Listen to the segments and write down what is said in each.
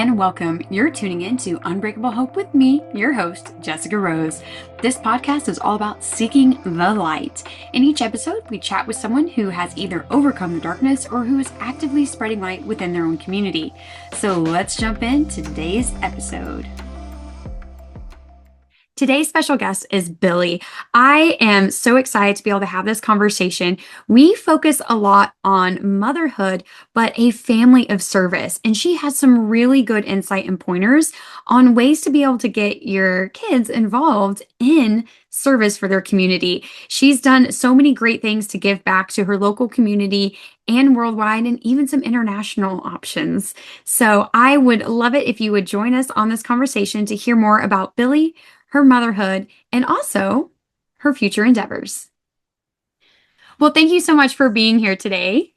and welcome. You're tuning in to Unbreakable Hope with me, your host, Jessica Rose. This podcast is all about seeking the light. In each episode, we chat with someone who has either overcome the darkness or who is actively spreading light within their own community. So let's jump into today's episode. Today's special guest is Billie. I am so excited to be able to have this conversation. We focus a lot on motherhood, but a family of service. And she has some really good insight and pointers on ways to be able to get your kids involved in service for their community. She's done so many great things to give back to her local community and worldwide, and even some international options. So I would love it if you would join us on this conversation to hear more about Billie, her motherhood, and also her future endeavors. Well, thank you so much for being here today.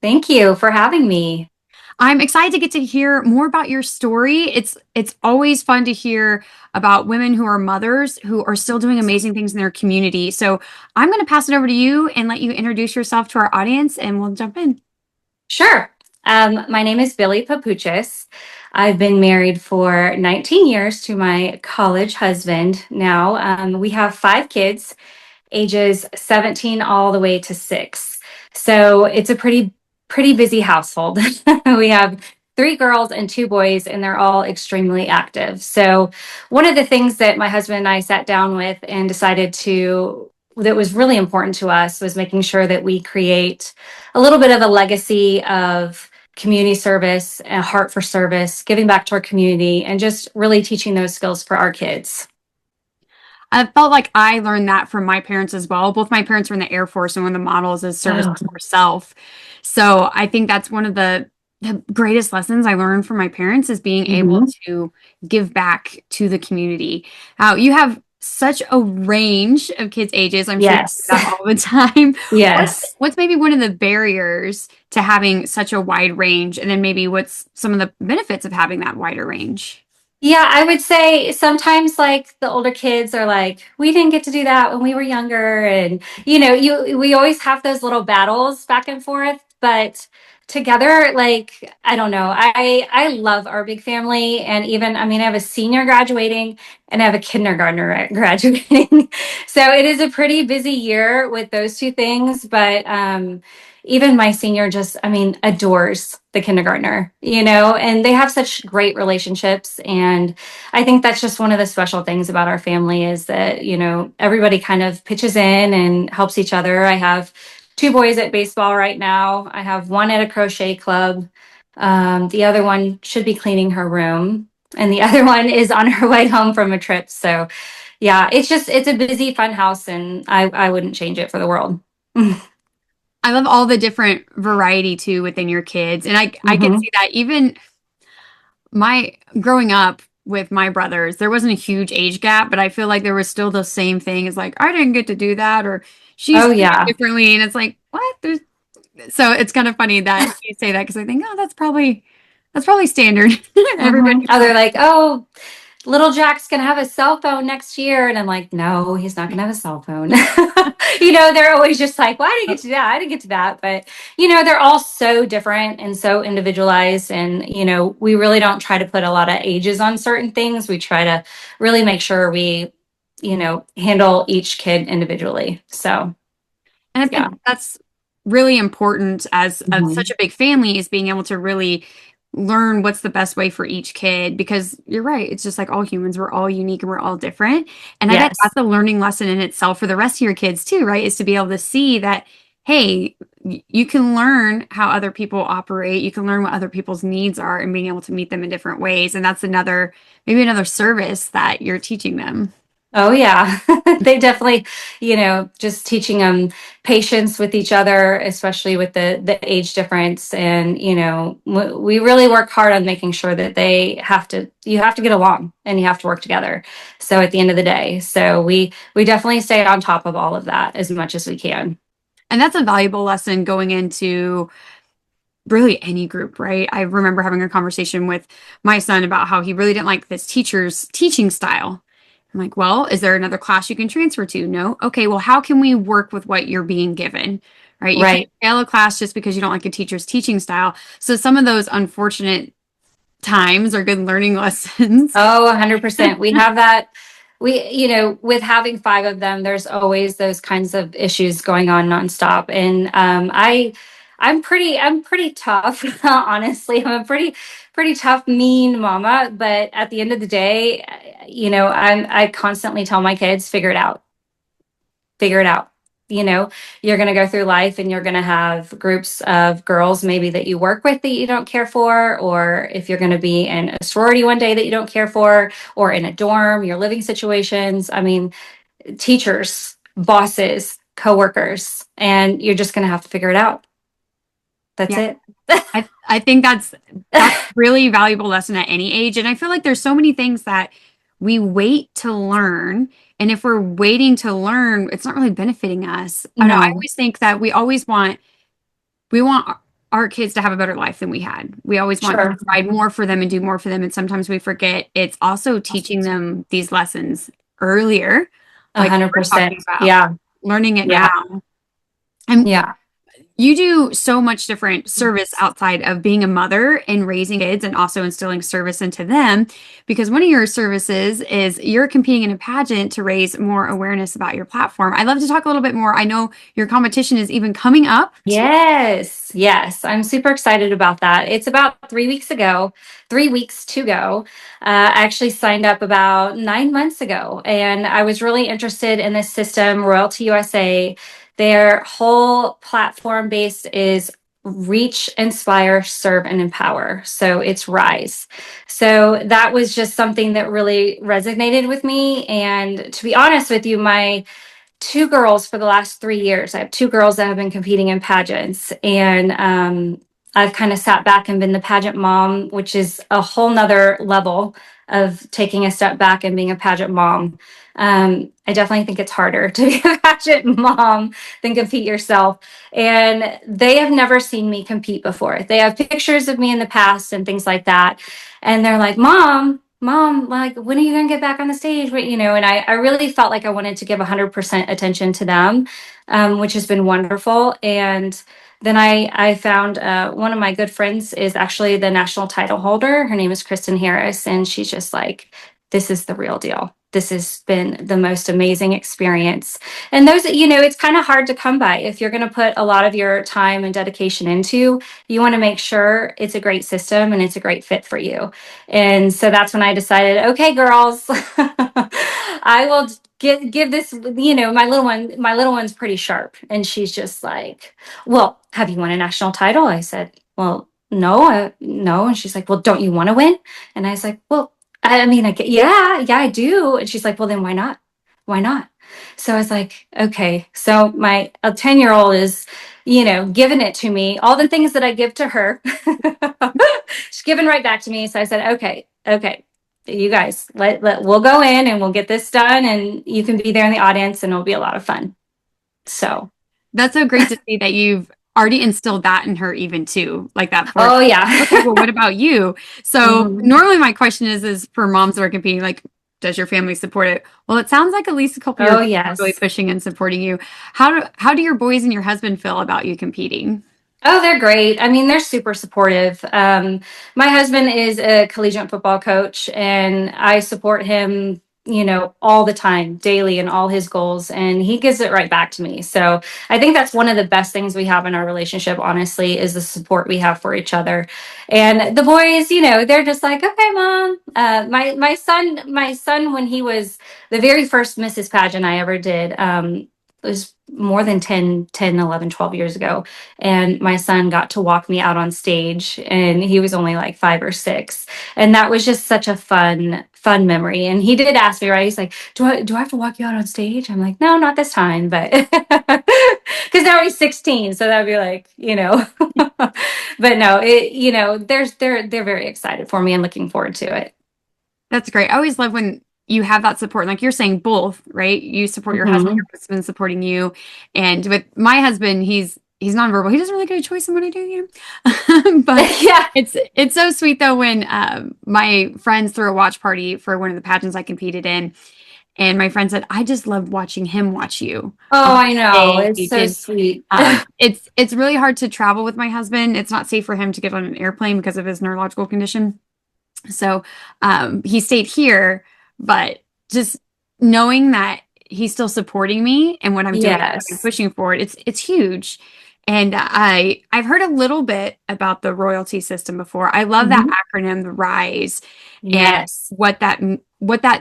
Thank you for having me. I'm excited to get to hear more about your story. It's always fun to hear about women who are mothers who are still doing amazing things in their community. So I'm going to pass it over to you and let you introduce yourself to our audience, and we'll jump in. Sure. My name is Billie Papuchis. I've been married for 19 years to my college husband now. We have 5 kids, ages 17 all the way to 6. So it's a pretty busy household. We have 3 girls and 2 boys, and they're all extremely active. So one of the things that my husband and I sat down with and decided that was really important to us was making sure that we create a little bit of a legacy of community service, a heart for service, giving back to our community, and just really teaching those skills for our kids. I felt like I learned that from my parents as well. Both my parents were in the Air Force, and one of the models is service for self. So I think that's one of the greatest lessons I learned from my parents is being able to give back to the community. You have such a range of kids' ages. I'm sure you see that all the time. Yes. What's maybe one of the barriers to having such a wide range? And then maybe what's some of the benefits of having that wider range? Yeah, I would say sometimes like the older kids are like, we didn't get to do that when we were younger. And, we always have those little battles back and forth, but together, like, I don't know. I love our big family. And even, I have a senior graduating and I have a kindergartner graduating. So it is a pretty busy year with those 2 things. But, even my senior just, adores the kindergartner, and they have such great relationships. And I think that's just one of the special things about our family is that, everybody kind of pitches in and helps each other. I have 2 boys at baseball right now. I have one at a crochet club. The other one should be cleaning her room, and the other one is on her way home from a trip. So yeah, it's a busy, fun house, and I wouldn't change it for the world. I love all the different variety too within your kids. And I can see that even my growing up with my brothers, there wasn't a huge age gap, but I feel like there was still the same thing as like, I didn't get to do that, or she's doing it differently. And it's like, what? So it's kind of funny that you say that because I think, oh, that's probably standard. Everybody. Oh, they're like, oh, little Jack's gonna have a cell phone next year, and I'm like, no, he's not gonna have a cell phone. They're always just like, well, I didn't get to that, I didn't get to that. But they're all so different and so individualized, and we really don't try to put a lot of ages on certain things. We try to really make sure we handle each kid individually. So And I think that's really important as such a big family is being able to really learn what's the best way for each kid, because you're right, it's just like all humans, we're all unique and we're all different. And I bet that's a learning lesson in itself for the rest of your kids too, right? Is to be able to see that, hey, you can learn how other people operate, you can learn what other people's needs are and being able to meet them in different ways. And that's maybe another service that you're teaching them. Oh yeah, they definitely, just teaching them patience with each other, especially with the age difference. And, we really work hard on making sure that you have to get along and you have to work together. So at the end of the day, so we definitely stay on top of all of that as much as we can. And that's a valuable lesson going into really any group, right? I remember having a conversation with my son about how he really didn't like this teacher's teaching style. I'm like, well, is there another class you can transfer to? No. Okay, well, how can we work with what you're being given? Right? You can't fail a class just because you don't like a teacher's teaching style. So some of those unfortunate times or good learning lessons. Oh, 100%. We have that. With having five of them, there's always those kinds of issues going on nonstop. And I'm pretty tough, honestly. I'm a pretty tough, mean mama. But at the end of the day, I constantly tell my kids, figure it out, figure it out. You're going to go through life and you're going to have groups of girls maybe that you work with that you don't care for, or if you're going to be in a sorority one day that you don't care for, or in a dorm, your living situations. I mean, teachers, bosses, coworkers, and you're just going to have to figure it out. That's Yeah. it. I think that's really valuable lesson at any age. And I feel like there's so many things that we wait to learn. And if we're waiting to learn, it's not really benefiting us. I don't know. I No, always think that we want our kids to have a better life than we had. We always want to sure. provide more for them and do more for them. And sometimes we forget it's also teaching them these lessons earlier, A like hundred we're talking percent. about, Yeah. learning it now. Yeah. And Yeah. you do so much different service outside of being a mother and raising kids and also instilling service into them because one of your services is you're competing in a pageant to raise more awareness about your platform. I'd love to talk a little bit more. I know your competition is even coming up. Yes, yes. I'm super excited about that. It's about 3 weeks ago, 3 weeks to go. I actually signed up about 9 months ago, and I was really interested in this system, Royalty USA. Their whole platform base is reach, inspire, serve, and empower. So it's Rise. So that was just something that really resonated with me. And to be honest with you, my two girls for the last 3 years. I have two girls that have been competing in pageants, and I've kind of sat back and been the pageant mom, which is a whole nother level of taking a step back and being a pageant mom. I definitely think it's harder to be a pageant mom than compete yourself. And they have never seen me compete before. They have pictures of me in the past and things like that. And they're like, Mom, like, when are you going to get back on the stage? And I really felt like I wanted to give 100% attention to them, which has been wonderful. And then I found one of my good friends is actually the national title holder. Her name is Kristen Harris. And she's just like, this is the real deal. This has been the most amazing experience. And it's kind of hard to come by. If you're going to put a lot of your time and dedication into, you want to make sure it's a great system and it's a great fit for you. And so that's when I decided, okay, girls, I will give this, my little one's pretty sharp. And she's just like, well, have you won a national title? I said, well, no. And she's like, well, don't you want to win? And I was like, well, I mean, yeah, I do. And she's like, well, then why not? Why not? So I was like, okay. So my a 10-year-old is, giving it to me, all the things that I give to her. She's giving right back to me. So I said, okay, you guys, we'll go in and we'll get this done, and you can be there in the audience, and it'll be a lot of fun. So, That's so great to see that you've already instilled that in her even too, like that for, oh okay, yeah. well, what about you? So Mhm. normally my question is for moms that are competing, like, does your family support it? Well, it sounds like at least a couple of your Oh girls are really yes. pushing and supporting you. How do your boys and your husband feel about you competing? Oh, they're great. I mean, they're super supportive. My husband is a collegiate football coach, and I support him, all the time, daily in all his goals, and he gives it right back to me. So I think that's one of the best things we have in our relationship, honestly, is the support we have for each other. And the boys, they're just like, okay, mom. My son, when he was the very first Mrs. Pageant I ever did, it was more than 11, 12 years ago, and my son got to walk me out on stage, and he was only like 5 or 6, and that was just such a fun memory. And he ddid ask me, right, he's like, do I have to walk you out on stage? I'm like, no, not this time, but because now he's 16, so that'd be like, but no, they're very excited for me and looking forward to it. That's great. I always love when you have that support. Like you're saying both, right? You support your Hmm. husband supporting you. And with my husband, he's nonverbal. He doesn't really get a choice in what I do. But Yeah. it's so sweet though when my friends threw a watch party for one of the pageants I competed in. And my friend said, I just love watching him watch you Oh, on I know, stage. it's so And sweet. it's really hard to travel with my husband. It's not safe for him to get on an airplane because of his neurological condition. So he stayed here, but just knowing that he's still supporting me and what I'm doing, what I'm Yes. pushing forward, it's huge. And I've heard a little bit about the royalty system before. I love that Mhm. acronym, the RISE, and Yes. what that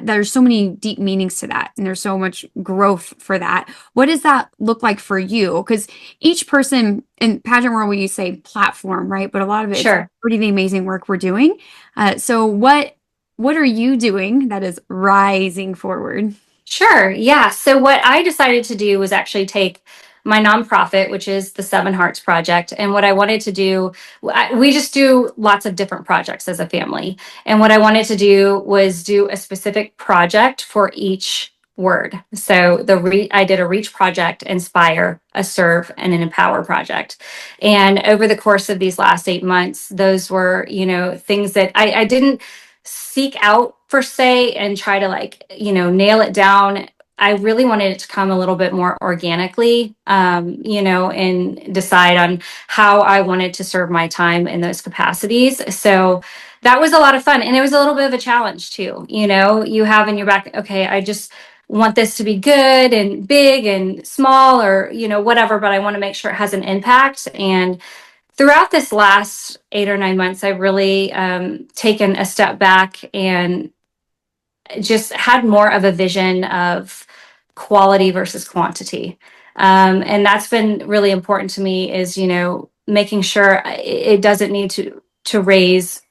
there's so many deep meanings to that, and there's so much growth for that. What does that look like for you? Because each person in pageant world, we say platform, right? But a lot of it's Sure. pretty the amazing work we're doing. So what are you doing that is rising forward? Sure. Yeah. So what I decided to do was actually take my nonprofit, which is the Seven Hearts Project. And what I wanted to do, we just do lots of different projects as a family. And what I wanted to do was do a specific project for each word. So I did a reach project, inspire, a serve, and an empower project. And over the course of these last 8 months, those were, things that I didn't seek out per se and try to nail it down. I really wanted it to come a little bit more organically, and decide on how I wanted to serve my time in those capacities. So that was a lot of fun. And it was a little bit of a challenge too. You have in your back, okay, I just want this to be good and big and small or, whatever, but I want to make sure it has an impact. And throughout this last 8 or 9 months, I've really taken a step back and just had more of a vision of quality versus quantity. And that's been really important to me is, making sure it doesn't need to raise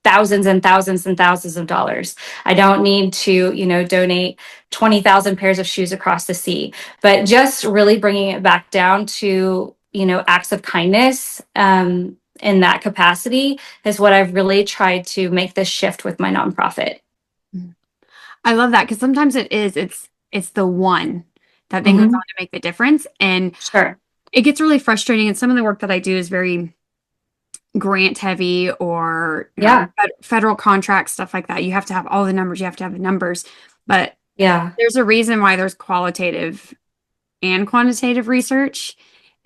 thousands and thousands and thousands of dollars. I don't need to, donate 20,000 pairs of shoes across the sea, but just really bringing it back down to, acts of kindness in that capacity is what I've really tried to make this shift with my nonprofit. I love that because sometimes it's the one that then goes on Hmm. to make the difference, and Sure. it gets really frustrating. And some of the work that I do is very grant heavy or Yeah. federal contracts, stuff like that. You have to have all the numbers. You have to have the numbers, but Yeah. there's a reason why there's qualitative and quantitative research.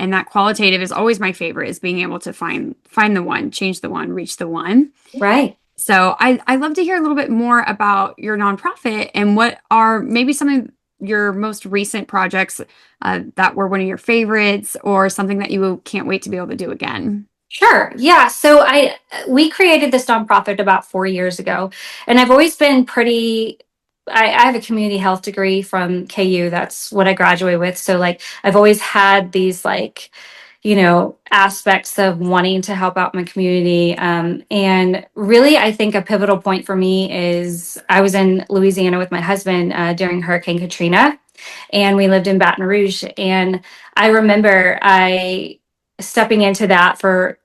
And that qualitative is always my favorite, is being able to find the one, change the one, reach the one. Right. So I love to hear a little bit more about your nonprofit and what are maybe some of your most recent projects that were one of your favorites or something that you can't wait to be able to do again. Sure. Yeah. So we created this nonprofit about 4 years ago, and I've always been pretty. I have a community health degree from KU. That's what I graduated with. So I've always had these aspects of wanting to help out my community. And really, I think a pivotal point for me is I was in Louisiana with my husband during Hurricane Katrina, and we lived in Baton Rouge. And I remember I stepping into that for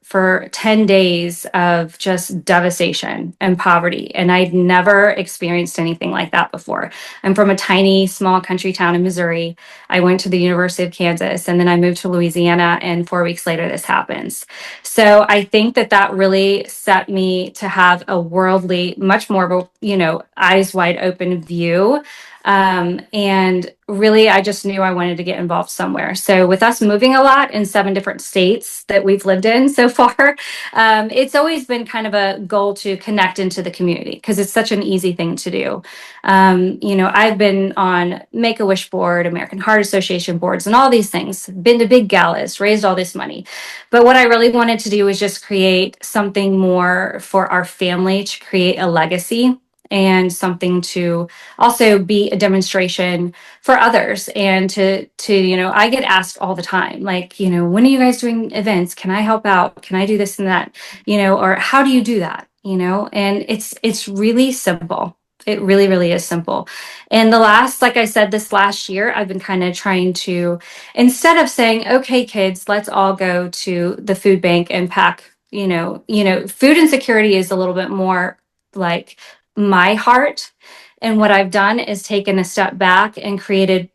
10 days of just devastation and poverty, and I'd never experienced anything like that before. I'm from a tiny small country town in Missouri. I went to the University of Kansas, and then I moved to Louisiana, and 4 weeks later this happens. So I think that really set me to have a worldly, much more of a, eyes wide open view. And really, I just knew I wanted to get involved somewhere. So, with us moving a lot in 7 different states that we've lived in so far, it's always been kind of a goal to connect into the community because it's such an easy thing to do. I've been on Make a Wish board, American Heart Association boards, and all these things, been to big galas, raised all this money. But what I really wanted to do was just create something more for our family to create a legacy and something to also be a demonstration for others and to I get asked all the time like when are you guys doing events, can I help out, can I do this and that, or how do you do that, and it's really simple. It really really is simple. And like I said, this last year I've been kind of trying to, instead of saying okay kids, let's all go to the food bank and pack, food insecurity is a little bit more like my heart. And what I've done is taken a step back and created,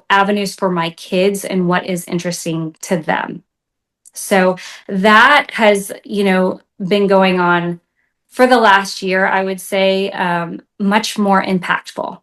avenues for my kids and what is interesting to them. So that has, been going on for the last year, I would say, much more impactful.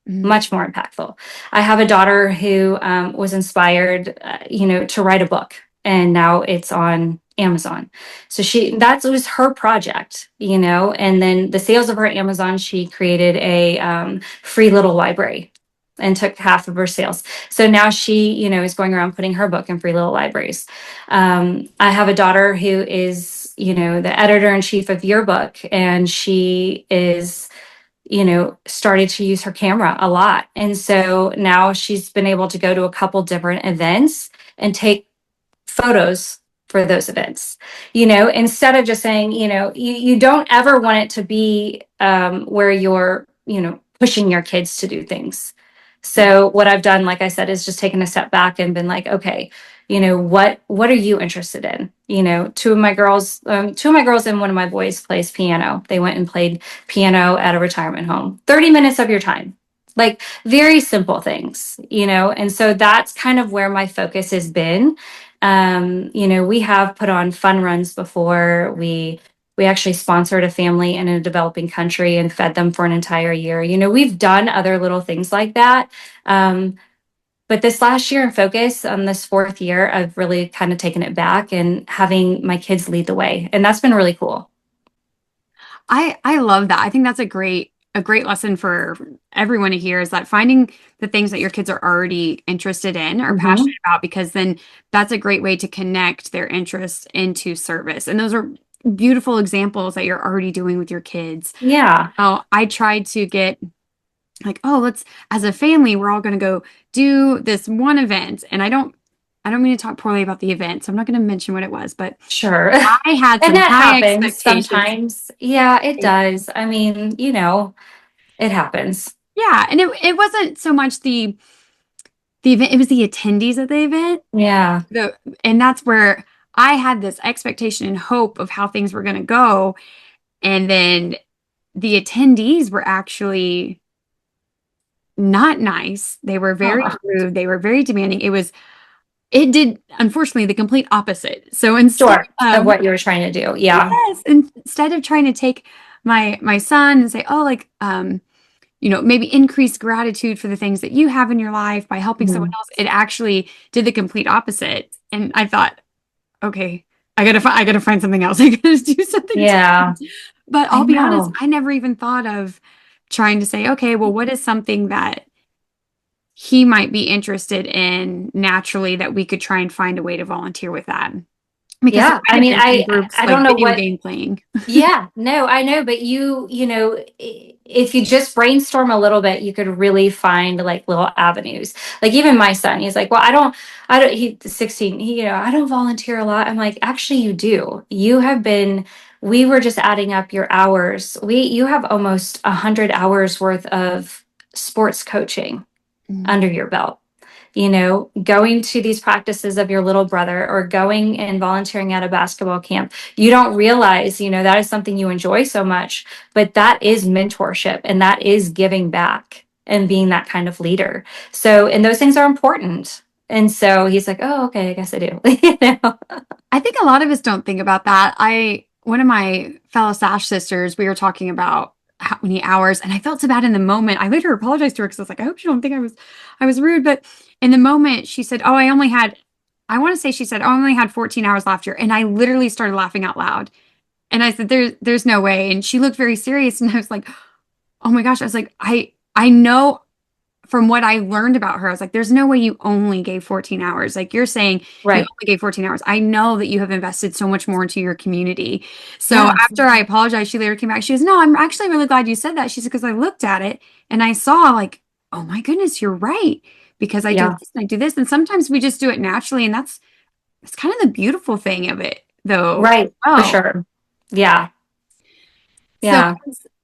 Mhm. Much more impactful. I have a daughter who was inspired, to write a book, and now it's on Amazon. So that was her project, and then the sales of her Amazon, she created a free little library and took half of her sales. So now she, is going around putting her book in free little libraries. I have a daughter who is, the editor in chief of Yearbook, and she is started to use her camera a lot. And so now she's been able to go to a couple different events and take photos for those events, instead of just saying, you don't ever want it to be where you're, pushing your kids to do things. So what I've done, like I said, is just taken a step back and been like, okay, what are you interested in? Two of my girls and one of my boys plays piano. They went and played piano at a retirement home. 30 minutes of your time. Like very simple things, and so that's kind of where my focus has been. We have put on fun runs before. We actually sponsored a family in a developing country and fed them for an entire year. We've done other little things like that. But this last year in focus on this fourth year, I've really kind of taken it back and having my kids lead the way. And that's been really cool. I love that. I think that's a great lesson for everyone to hear is that finding the things that your kids are already interested in or Hmm. passionate about, because then that's a great way to connect their interests into service. And those are beautiful examples that you're already doing with your kids. Yeah, I tried to get like, oh, let's as a family, we're all going to go do this one event. And I don't mean to talk poorly about the event, so I'm not going to mention what it was, but sure. I had And some that high happens expectations. sometimes. Yeah, it does. I mean, it happens. Yeah, and it wasn't so much the event, it was the attendees of the event. Yeah. The and that's where I had this expectation and hope of how things were going to go, and then the attendees were actually not nice. They were very Oh, rude, they were very demanding. It did unfortunately the complete opposite. So instead sure. Of of what you were trying to do. Yeah. yes, instead of trying to take my son and say, oh, like maybe increase gratitude for the things that you have in your life by helping someone Mhm. else, it actually did the complete opposite. And I thought, okay, I gotta find something else. I gotta do something Yeah. different. But I I'll be honest, know. I never even thought of trying to say, okay, well, what is something that he might be interested in naturally that we could try and find a way to volunteer with that? Because there Yeah. might I have mean, been some groups I don't like know video what. game playing. Yeah, no, I know, but if you just brainstorm a little bit, you could really find like little avenues. Like even my son, he's like, well, he's 16, I don't volunteer a lot. I'm like, actually, you do. We were just adding up your hours. You have almost 100 hours worth of sports coaching Mm. under your belt. Going to these practices of your little brother or going and volunteering at a basketball camp. You don't realize, that is something you enjoy so much, but that is mentorship and that is giving back and being that kind of leader. So, and those things are important. And so he's like, oh, okay, I guess I do. I think a lot of us don't think about that. One of my fellow Sash sisters, we were talking about how many hours, and I felt so bad in the moment. I later apologized to her because I was like, I hope you don't think I was rude. But in the moment, she said, "Oh, I want to say she said, oh, I only had 14 hours last year," and I literally started laughing out loud. And I said, there's no way. And she looked very serious, and I was like, oh my gosh. I was like, I know from what I learned about her, I was like, there's no way you only gave 14 hours. Like you're saying you Right. only gave 14 hours. I know that you have invested so much more into your community. So Yeah. after I apologized, she later came back. She goes, no, I'm actually really glad you said that. She said, because I looked at it and I saw like, oh my goodness, you're right. Because I do Yeah. this and I do this. And sometimes we just do it naturally. And that's kind of the beautiful thing of it, though. Right. For Oh, sure. Yeah. so Yeah.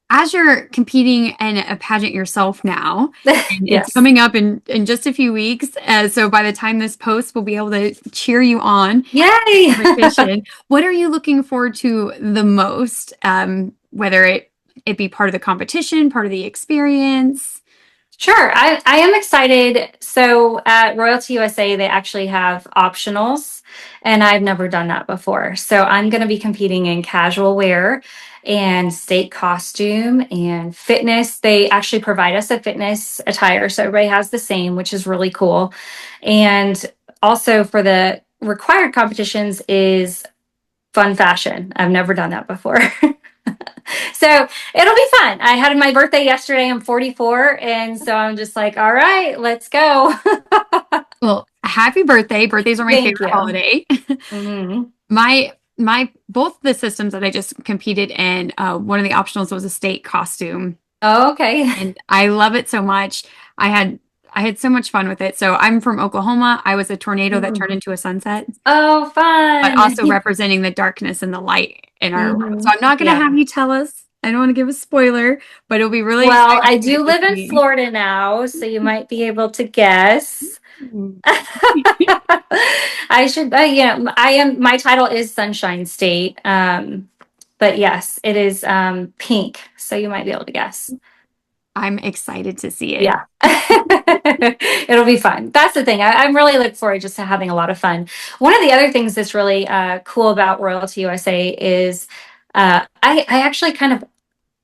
as you're competing in a pageant yourself now, and it's Yes. coming up in just a few weeks, so by the time this post, we'll be able to cheer you on Yay. competition. What are you looking forward to the most? Whether it be part of the competition, part of the experience? Sure, I am excited. So at Royalty USA, they actually have optionals, and I've never done that before. So I'm going to be competing in casual wear and state costume and fitness. They actually provide us a fitness attire, so everybody has the same, which is really cool. And also for the required competitions is fun fashion. I've never done that before. So it'll be fun. I had my birthday yesterday. I'm 44. And so I'm just like, all right, let's go. Well, happy birthday. Birthdays are my Thank favorite you. holiday. Hmm. My both the systems that I just competed in, one of the optionals was a state costume, Oh, okay. and I love it so much. I had I had so much fun with it. So I'm from Oklahoma. I was a tornado that turned Mhm. into a sunset, Oh, but fun. also representing the darkness and the light in our world. So Hmm. I'm not going to Yeah. have you tell us. I don't want to give a spoiler, but it'll be really Well, exciting I for you do to live in see. Florida now, so you might be able to guess. Mm. I should, I am, my title is Sunshine State. But yes, it is pink, so you might be able to guess. I'm excited to see it. Yeah. It'll be fun. That's the thing. I'm really looking forward just to having a lot of fun. One of the other things that's really cool about Royalty USA is I actually kind of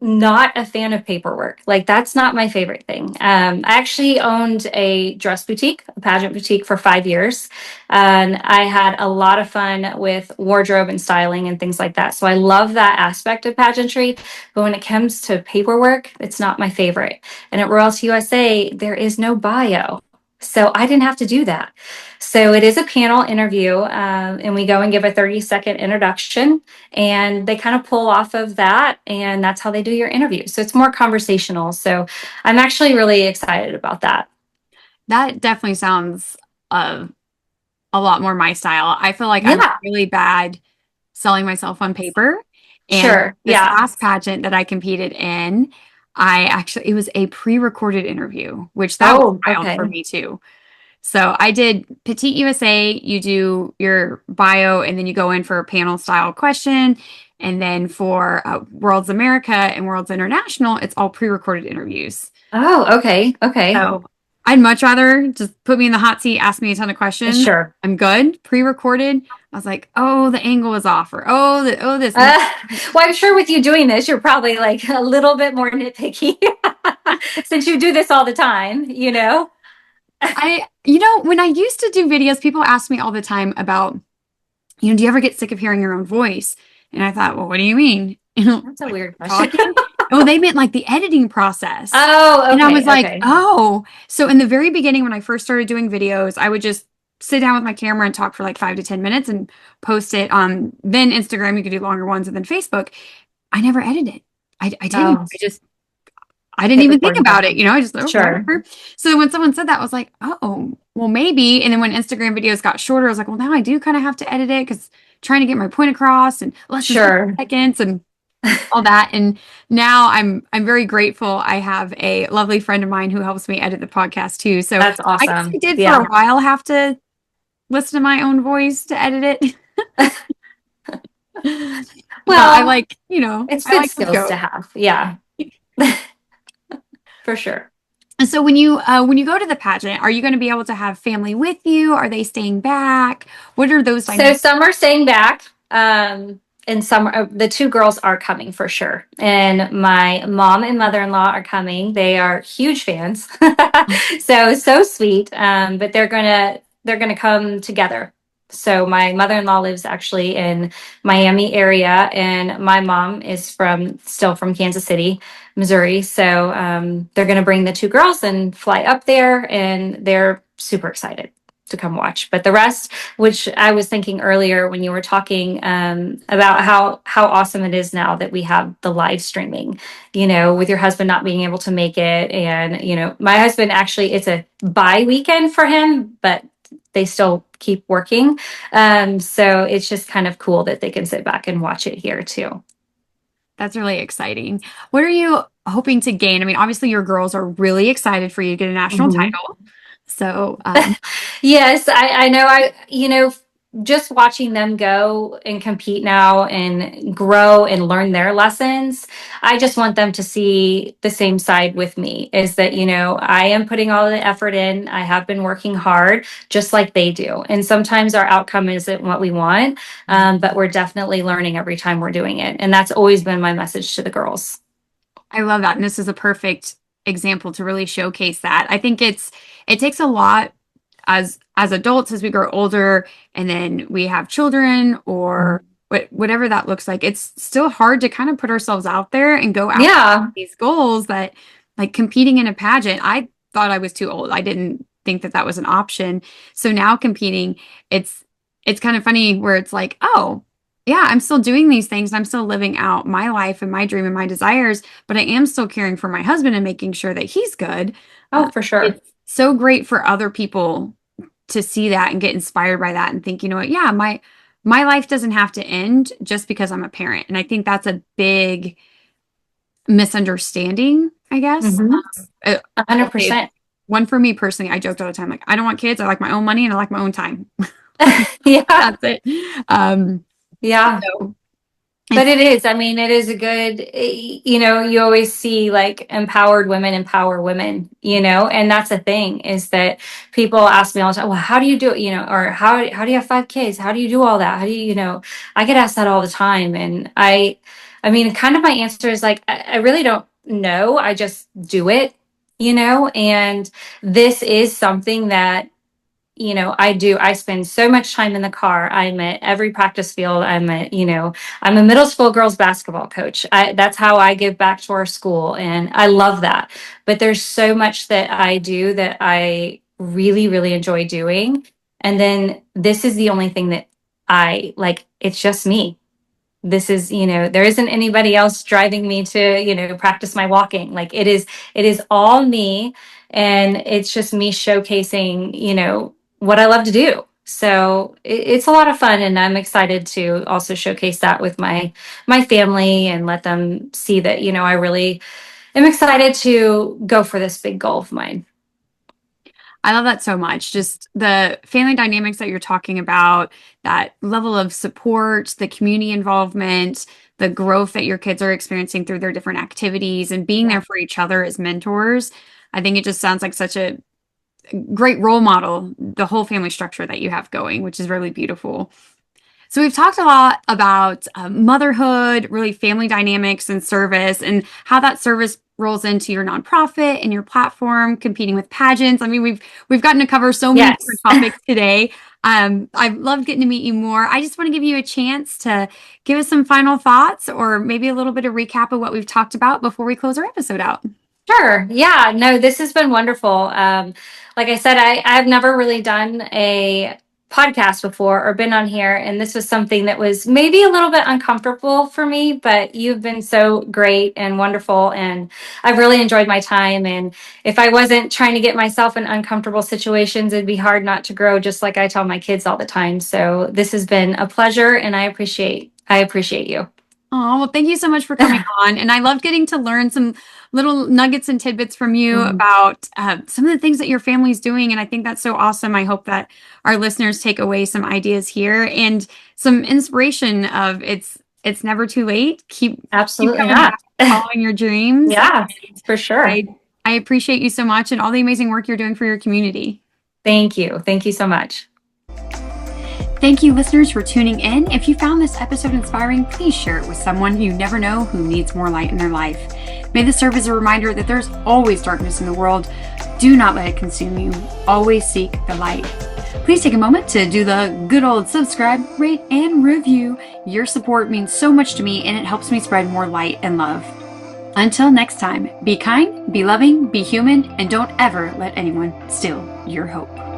not a fan of paperwork. Like that's not my favorite thing. I actually owned a dress boutique, a pageant boutique for 5 years. And I had a lot of fun with wardrobe and styling and things like that. So I love that aspect of pageantry. But when it comes to paperwork, it's not my favorite. And at Royalty USA, there is no bio. So I didn't have to do that. So it is a panel interview, and we go and give a 30-second introduction and they kind of pull off of that and that's how they do your interview, so it's more conversational. So I'm actually really excited about that. That definitely sounds a lot more my style. I feel like I'm Yeah. really bad selling myself on paper. And Sure. this Yeah. last pageant that I competed in, it was a pre-recorded interview, which that was Oh, wild for okay. me too. So I did Petite USA, you do your bio, and then you go in for a panel style question. And then for World's America and World's International, it's all pre-recorded interviews. Oh, okay. Okay. So I'd much rather just put me in the hot seat, ask me a ton of questions. Sure. I'm good. Pre-recorded. I was like, oh, the angle is off, or oh, this. And uh, well, I'm sure with you doing this you're probably like a little bit more nitpicky since you do this all the time. when I used to do videos, people ask me all the time about, do you ever get sick of hearing your own voice? And I thought, well, what do you mean? That's a weird question. Talking? Oh, they meant like the editing process. Oh, And I was okay. like, Okay. oh. So in the very beginning, when I first started doing videos, I would just sit down with my camera and talk for like 5 to 10 minutes and post it on then Instagram. You could do longer ones and then Facebook. I never edited. I didn't. Oh, I didn't hit even think record about it. button. I just, oh, Sure. whatever. So when someone said that, I was like, oh, well, maybe. And then when Instagram videos got shorter, I was like, well, now I do kind of have to edit it because trying to get my point across and less than 60 Sure. seconds and all that. And now I'm very grateful. I have a lovely friend of mine who helps me edit the podcast too. So That's I guess I awesome. did for a Yeah. while have to listen to my own voice to edit it. But Well, it's I good like to skills to go. have. Yeah, for sure. And so when you go to the pageant, are you going to be able to have family with you? Are they staying back? What are those So dynamics? some are staying back, and some the two girls are coming for sure. And my mom and mother-in-law are coming. They are huge fans, so sweet. But they're gonna come together. So my mother-in-law lives actually in Miami area, and my mom is still from Kansas City, Missouri. So they're gonna bring the two girls and fly up there, and they're super excited to come watch. But the rest, which I was thinking earlier when you were talking about how awesome it is now that we have the live streaming, with your husband not being able to make it. And, my husband actually, it's a bye weekend for him, but they still keep working. So it's just kind of cool that they can sit back and watch it here too. That's really exciting. What are you hoping to gain? I mean, obviously your girls are really excited for you to get a national Mhm. title. So, Yes, I know. Just watching them go and compete now and grow and learn their lessons, I just want them to see the same side with me is that, I am putting all the effort in. I have been working hard just like they do. And sometimes our outcome isn't what we want, but we're definitely learning every time we're doing it. And that's always been my message to the girls. I love that. And this is a perfect example to really showcase that. I think it takes a lot as adults as we grow older and then we have children or whatever that looks like, it's still hard to kind of put ourselves out there and go after Yeah. these goals that, like competing in a pageant, I thought I was too old. I didn't think that that was an option. So now competing, it's it's kind of funny where it's like, oh, yeah, I'm still doing these things. I'm still living out my life and my dream and my desires, but I am still caring for my husband and making sure that he's good. Oh, for sure. It's so great for other people to see that and get inspired by that and think, you know what, yeah, my life doesn't have to end just because I'm a parent. And I think that's a big misunderstanding, I guess. Hmm. I'll say 100%. one for me personally, I joked all the time, like, I don't want kids. I like my own money and I like my own time. Yeah. That's it. Um, Yeah. so But it's, it is. I mean, it is a good, you always see like empowered women empower women, and that's the thing is that people ask me all the time, well, how do you do it? Or how do you have 5 kids? How do you do all that? How do I get asked that all the time. And I mean, kind of my answer is like, I really don't know. I just do it, and this is something that I spend so much time in the car. I'm at every practice field. I'm a middle school girls basketball coach. That's how I give back to our school. And I love that. But there's so much that I do that I really, really enjoy doing. And then this is the only thing that I like, it's just me. This is, there isn't anybody else driving me to, practice my walking. Like it is all me. And it's just me showcasing, what I love to do. So it's a lot of fun. And I'm excited to also showcase that with my family and let them see that, I really am excited to go for this big goal of mine. I love that so much. Just the family dynamics that you're talking about, that level of support, the community involvement, the growth that your kids are experiencing through their different activities and being Yeah. there for each other as mentors. I think it just sounds like such a great role model, the whole family structure that you have going, which is really beautiful. So we've talked a lot about motherhood, really family dynamics and service, and how that service rolls into your nonprofit and your platform, competing with pageants. I mean, we've gotten to cover so many different Yes. topics today. I've loved getting to meet you more. I just want to give you a chance to give us some final thoughts, or maybe a little bit of recap of what we've talked about before we close our episode out. Sure. Yeah. No, this has been wonderful. Like I said, I've never really done a podcast before or been on here, and this was something that was maybe a little bit uncomfortable for me, but you've been so great and wonderful, and I've really enjoyed my time. And if I wasn't trying to get myself in uncomfortable situations, it'd be hard not to grow, just like I tell my kids all the time. So this has been a pleasure, and I appreciate you. Oh, well, thank you so much for coming on. And I loved getting to learn some little nuggets and tidbits from you Mhm. about some of the things that your family's doing. And I think that's so awesome. I hope that our listeners take away some ideas here and some inspiration of it's never too late. Keep Absolutely coming not. back, following your dreams. Yeah, for sure. I I appreciate you so much and all the amazing work you're doing for your community. Thank you. Thank you so much. Thank you, listeners, for tuning in. If you found this episode inspiring, please share it with someone you never know who needs more light in their life. May this serve as a reminder that there's always darkness in the world. Do not let it consume you. Always seek the light. Please take a moment to do the good old subscribe, rate, and review. Your support means so much to me, and it helps me spread more light and love. Until next time, be kind, be loving, be human, and don't ever let anyone steal your hope.